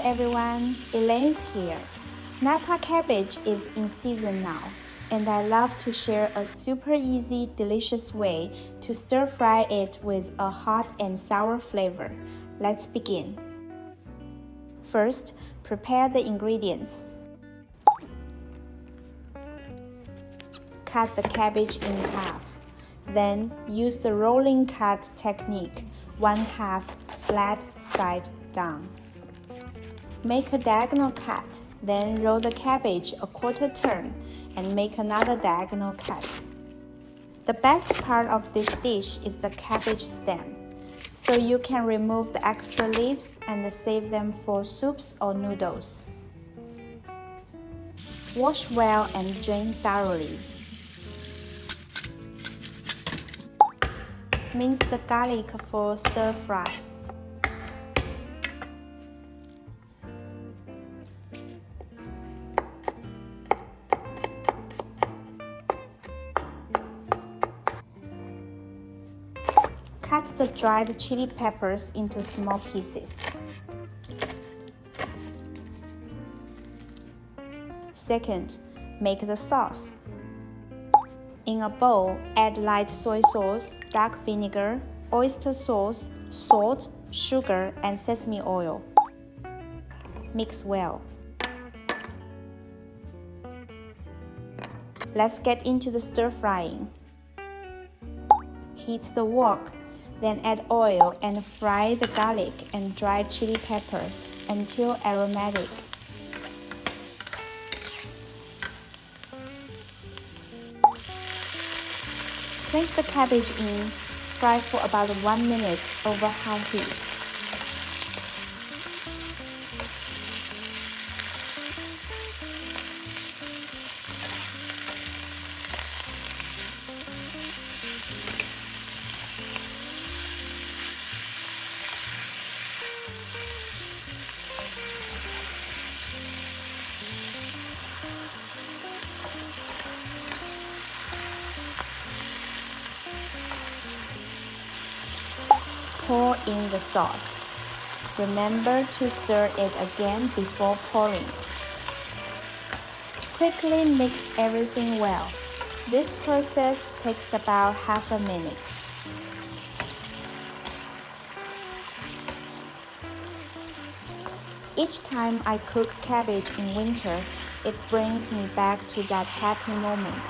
everyone, Elaine's here. Napa Cabbage is in season now, and I love to share a super easy, delicious way to stir fry it with a hot and sour flavor. Let's begin. First, prepare the ingredients. Cut the cabbage in half. Then use the rolling cut technique, 1/2 flat side down. Make a diagonal cut, then roll the cabbage a quarter turn and make another diagonal cut. The best part of this dish is the cabbage stem, so you can remove the extra leaves and save them for soups or noodles. Wash well and drain thoroughly. Mince the garlic for stir fry. Cut the dried chili peppers into small pieces. Second, make the sauce. In a bowl, add light soy sauce, dark vinegar, oyster sauce, salt, sugar, and sesame oil. Mix well. Let's get into the stir frying. Heat the wok, then add oil and fry the garlic and dried chili pepper until aromatic. Place the cabbage in, fry for about 1 minute over high heat. Pour in the sauce. Remember to stir it again before pouring. Quickly mix everything well. This process takes about half a minute. Each time I cook cabbage in winter, it brings me back to that happy moment.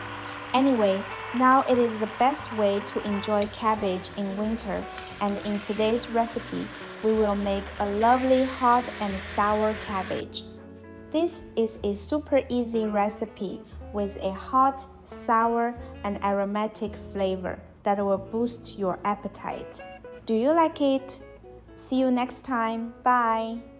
Anyway, now it is the best way to enjoy cabbage in winter, and in today's recipe, we will make a lovely hot and sour cabbage. This is a super easy recipe with a hot, sour, and aromatic flavor that will boost your appetite. Do you like it? See you next time. Bye!